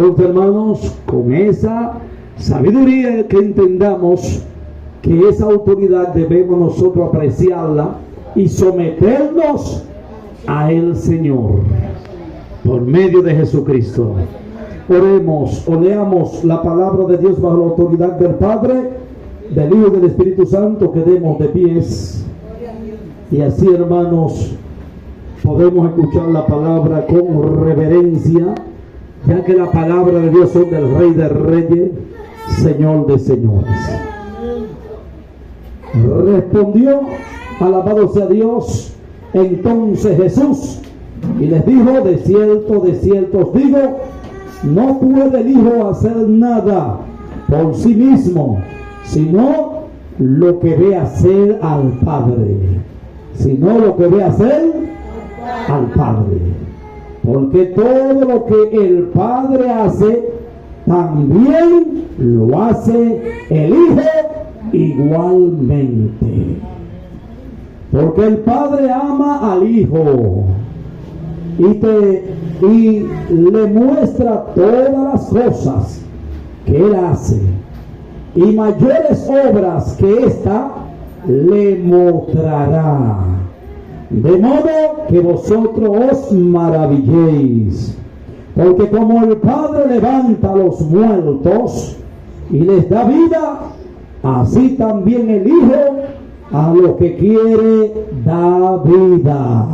Entonces, hermanos, con esa sabiduría que entendamos que esa autoridad debemos nosotros apreciarla y someternos a el Señor por medio de Jesucristo. Oremos o leamos la palabra de Dios bajo la autoridad del Padre, del Hijo y del Espíritu Santo. Quedemos de pies y así, hermanos, podemos escuchar la palabra con reverencia, ya que la palabra de Dios es del Rey de Reyes, Señor de Señores. Respondió, alabado sea Dios, entonces Jesús, y les dijo: de cierto os digo, no puede el Hijo hacer nada por sí mismo, sino lo que ve hacer al Padre. Sino lo que ve hacer al Padre. Porque todo lo que el Padre hace, también lo hace el Hijo igualmente. Porque el Padre ama al Hijo y le muestra todas las cosas que Él hace, y mayores obras que ésta le mostrará, de modo que vosotros os maravilléis. Porque como el Padre levanta a los muertos y les da vida, así también el Hijo a lo que quiere da vida.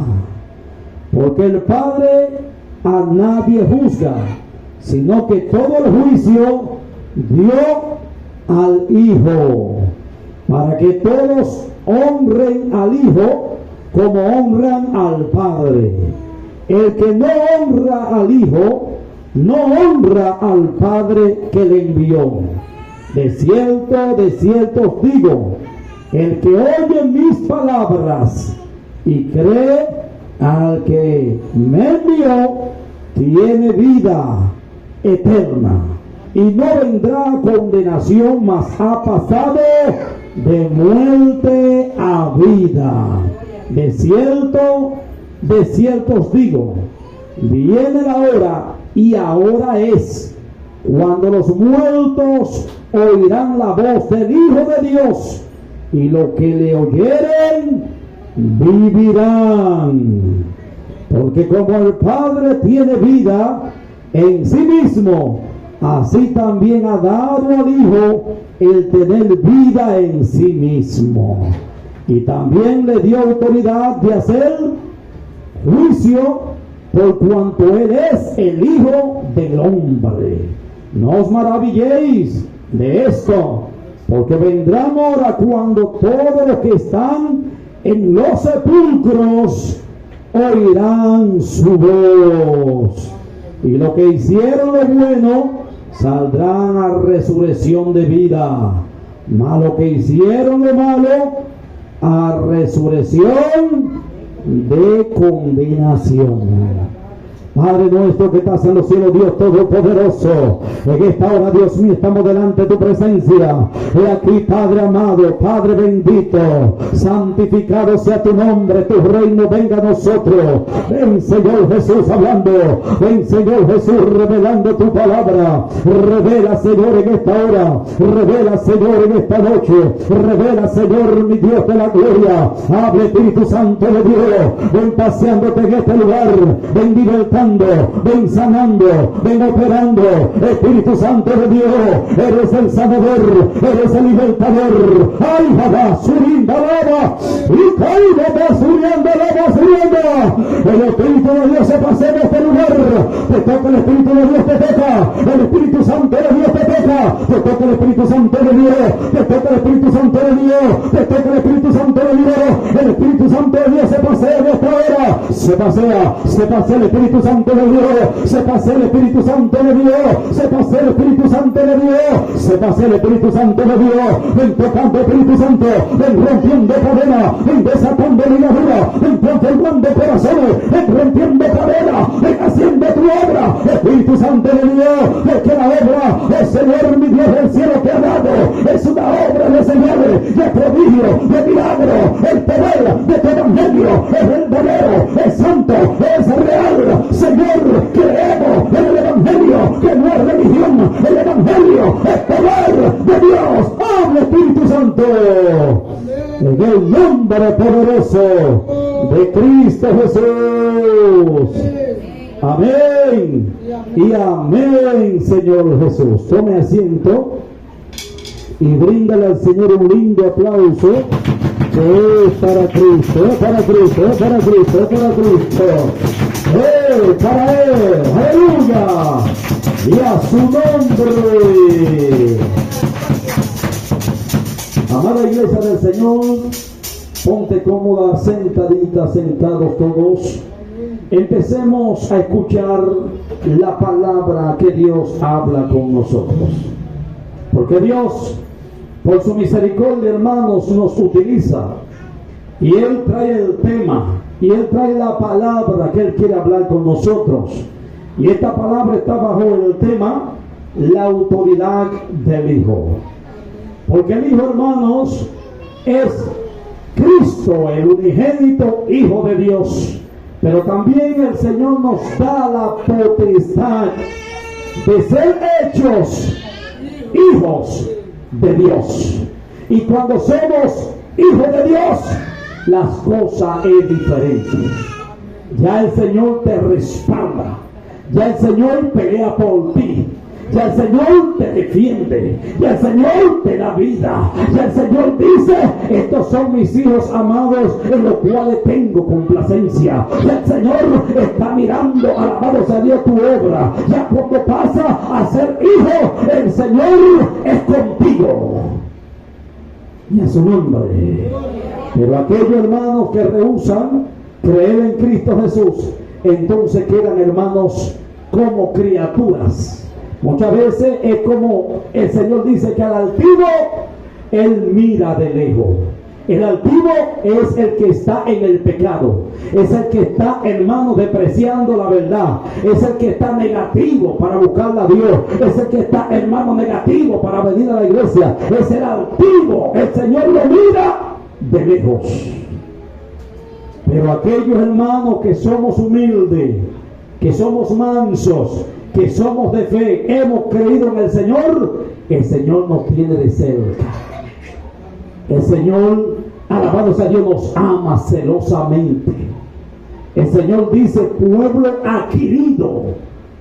Porque el Padre a nadie juzga, sino que todo el juicio dio al Hijo, para que todos honren al Hijo como honran al Padre. El que no honra al Hijo, no honra al Padre que le envió. De cierto os digo, el que oye mis palabras y cree al que me envió, tiene vida eterna, y no vendrá a condenación, mas ha pasado de muerte a vida. De cierto os digo, viene la hora, y ahora es, cuando los muertos oirán la voz del Hijo de Dios, y los que le oyeren vivirán. Porque como el Padre tiene vida en sí mismo, así también ha dado al Hijo el tener vida en sí mismo. Y también le dio autoridad de hacer juicio, por cuanto Él es el Hijo del Hombre. No os maravilléis de esto, porque vendrán hora cuando todos los que están en los sepulcros oirán su voz, y los que hicieron lo bueno saldrán a resurrección de vida, mas los que hicieron lo malo a resurrección de condenación. Padre nuestro que estás en los cielos, Dios Todopoderoso, en esta hora, Dios mío, estamos delante de tu presencia. He aquí, Padre amado, Padre bendito, santificado sea tu nombre, tu reino venga a nosotros. Ven, Señor Jesús, hablando. Ven, Señor Jesús, revelando tu palabra. Revela, Señor, en esta hora. Revela, Señor, en esta noche. Revela, Señor, mi Dios de la gloria. Hable, Espíritu Santo de Dios. Ven paseándote en este lugar. Ven libertando. Ven sanando, ven operando. Espíritu Santo de Dios, eres el sanador, eres el libertador. Ay, Jabá, surinda lava, y caída va subiendo, lava subiendo. El Espíritu de Dios se pasea en este lugar. Te toca el Espíritu de Dios, te toca. El Espíritu Santo de Dios te toca. Te toca el Espíritu Santo de Dios. Te toca el Espíritu Santo de Dios. Te toca el Espíritu Santo de Dios. El Espíritu Santo de Dios se pasea en esta hora. Se pasea el Espíritu Santo de Dios, se pasea el Espíritu Santo de Dios, se pasea el Espíritu Santo de Dios, se pasea el Espíritu Santo de Dios. Ven tocando, Espíritu Santo, ven rompiendo cadenas, ven desatando ligaduras, ven transformando corazones, ven rompiendo cadenas, ven haciendo tu obra. Espíritu Santo de Dios, es que la obra, el Señor mi Dios del cielo que ha dado, es una obra de señales, de prodigio, de milagro. El poder de tu evangelio es verdadero, es santo, es real. Señor, creemos en el evangelio que no es religión, el Evangelio es poder de Dios. ¡Habla, Espíritu Santo! En el nombre poderoso de Cristo Jesús. Amén y amén, Señor Jesús. Tome asiento y bríndale al Señor un lindo aplauso. Es para Cristo, es para Cristo, es para Cristo, es para Cristo. Para Él, aleluya. Y a su nombre. Amada iglesia del Señor, ponte cómoda, sentadita, sentados todos. Empecemos a escuchar la palabra que Dios habla con nosotros. Porque Dios, por su misericordia, hermanos, nos utiliza. Y Él trae el tema, y Él trae la palabra que Él quiere hablar con nosotros. Y esta palabra está bajo el tema, la autoridad del Hijo. Porque el Hijo, hermanos, es Cristo, el unigénito Hijo de Dios. Pero también el Señor nos da la potestad de ser hechos hijos de Dios. Y cuando somos hijos de Dios, las cosas es diferente. Ya el Señor te respalda, ya el Señor pelea por ti, ya el Señor te defiende, ya el Señor te da vida, ya el Señor dice: estos son mis hijos amados en los cuales tengo complacencia. Ya el Señor está mirando, alabado sea Dios, tu obra. Ya cuando pasa a ser hijo, el Señor es contigo. Y a su nombre. Pero aquellos hermanos que rehúsan creer en Cristo Jesús, entonces quedan, hermanos, como criaturas. Muchas veces es como el Señor dice que al altivo Él mira de lejos. El altivo es el que está en el pecado, es el que está, hermano, despreciando la verdad, es el que está negativo para buscar a Dios, es el que está, hermano, negativo para venir a la iglesia. Es el altivo, el Señor lo mira de lejos. Pero aquellos hermanos que somos humildes, que somos mansos, que somos de fe, hemos creído en el Señor nos tiene de cerca. El Señor, alabado sea Dios, nos ama celosamente. El Señor dice: pueblo adquirido,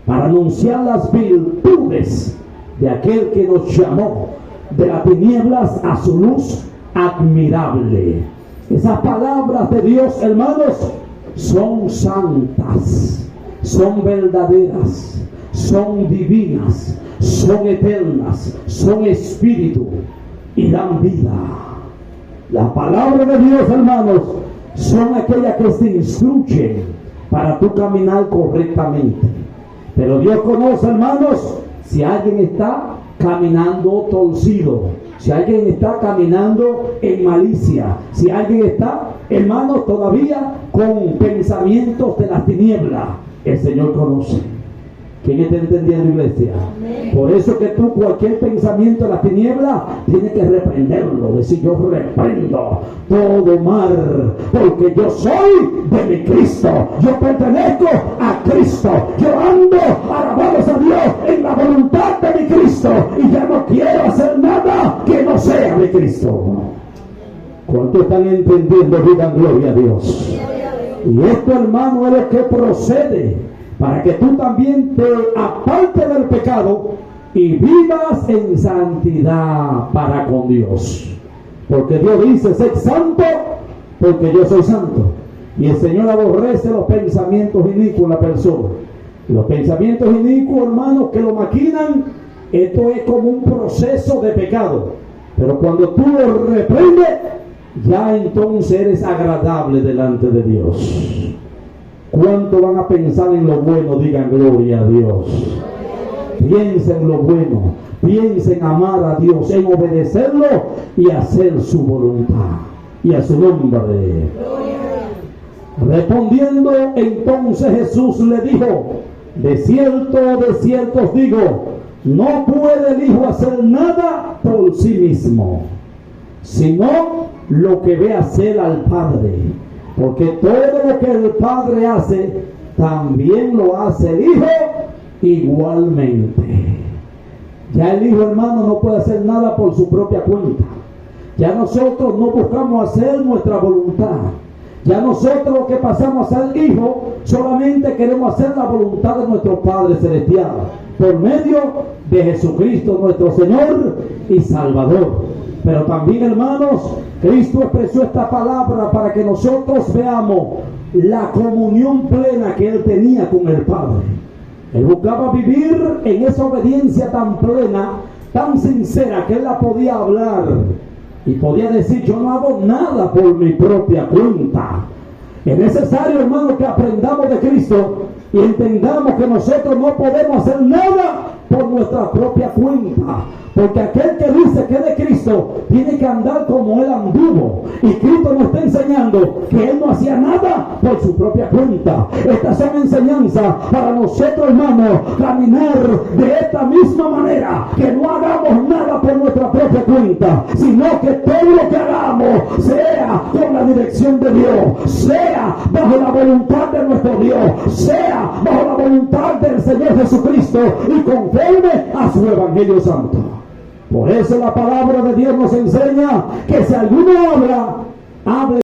para anunciar las virtudes de aquel que nos llamó de las tinieblas a su luz admirable. Esas palabras de Dios, hermanos, son santas, son verdaderas, son divinas, son eternas, son espíritu y dan vida. La palabra de Dios, hermanos, son aquellas que te instruyen para tú caminar correctamente. Pero Dios conoce, hermanos, si alguien está caminando torcido, si alguien está caminando en malicia, si alguien está, hermanos, todavía con pensamientos de las tinieblas. El Señor conoce. ¿Quién está entendiendo, iglesia? Amén. Por eso que tú, cualquier pensamiento de la tiniebla, tienes que reprenderlo. Decir: yo reprendo todo mal, porque yo soy de mi Cristo, yo pertenezco a Cristo, yo ando, alabados a Dios, en la voluntad de mi Cristo, y ya no quiero hacer nada que no sea de Cristo. ¿Cuántos están entendiendo? Digan gloria a Dios. Y esto, hermano, es lo que procede para que tú también te apartes del pecado y vivas en santidad para con Dios. Porque Dios dice: sed santo, porque yo soy santo. Y el Señor aborrece los pensamientos inicuos en la persona. Los pensamientos inicuos, hermanos, que lo maquinan, esto es como un proceso de pecado. Pero cuando tú lo reprendes, ya entonces eres agradable delante de Dios. ¿Cuánto van a pensar en lo bueno? Digan gloria a Dios. Piensen en lo bueno, piensen en amar a Dios, en obedecerlo y hacer su voluntad. Y a su nombre. Respondiendo entonces Jesús le dijo: de cierto os digo, no puede el Hijo hacer nada por sí mismo, sino lo que ve hacer al Padre. Porque todo lo que el Padre hace, también lo hace el Hijo igualmente. Ya el Hijo, hermano, no puede hacer nada por su propia cuenta. Ya nosotros no buscamos hacer nuestra voluntad. Ya nosotros lo que pasamos a ser hijos, solamente queremos hacer la voluntad de nuestro Padre Celestial, por medio de Jesucristo nuestro Señor y Salvador. Pero también, hermanos, Cristo expresó esta palabra para que nosotros veamos la comunión plena que Él tenía con el Padre. Él buscaba vivir en esa obediencia tan plena, tan sincera, que Él la podía hablar y podía decir: yo no hago nada por mi propia cuenta. Es necesario, hermano, que aprendamos de Cristo y entendamos que nosotros no podemos hacer nada por nuestra propia cuenta. Porque aquel que dice que es de Cristo tiene que andar como Él anduvo. Y Cristo nos está enseñando que Él no hacía nada por su propia cuenta. Estas son enseñanzas para nosotros, hermanos, caminar de esta misma manera. Que no hagamos nada por nuestra propia cuenta, sino que todo lo que hagamos sea con la dirección de Dios, sea bajo la voluntad de nuestro Dios, sea bajo la voluntad del Señor Jesucristo y conforme a su Evangelio Santo. Por eso la palabra de Dios nos enseña que si alguno habla, hable